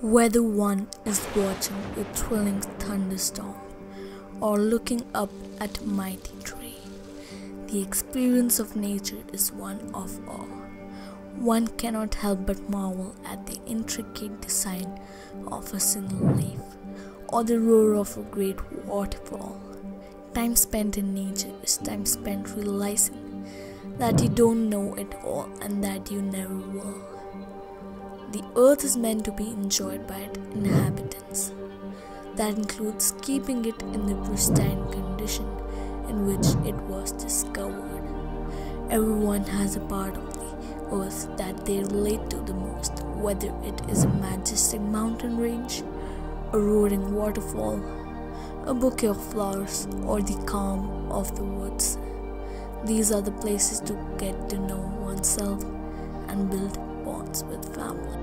Whether one is watching a thrilling thunderstorm or looking up at a mighty tree, the experience of nature is one of awe. One cannot help but marvel at the intricate design of a single leaf or the roar of a great waterfall. Time spent in nature is time spent realizing that you don't know it all and that you never will. The earth is meant to be enjoyed by its inhabitants. That includes keeping it in the pristine condition in which it was discovered. Everyone has a part of the earth that they relate to the most, whether it is a majestic mountain range, a roaring waterfall, a bouquet of flowers, or the calm of the woods. These are the places to get to know oneself and build bonds with family.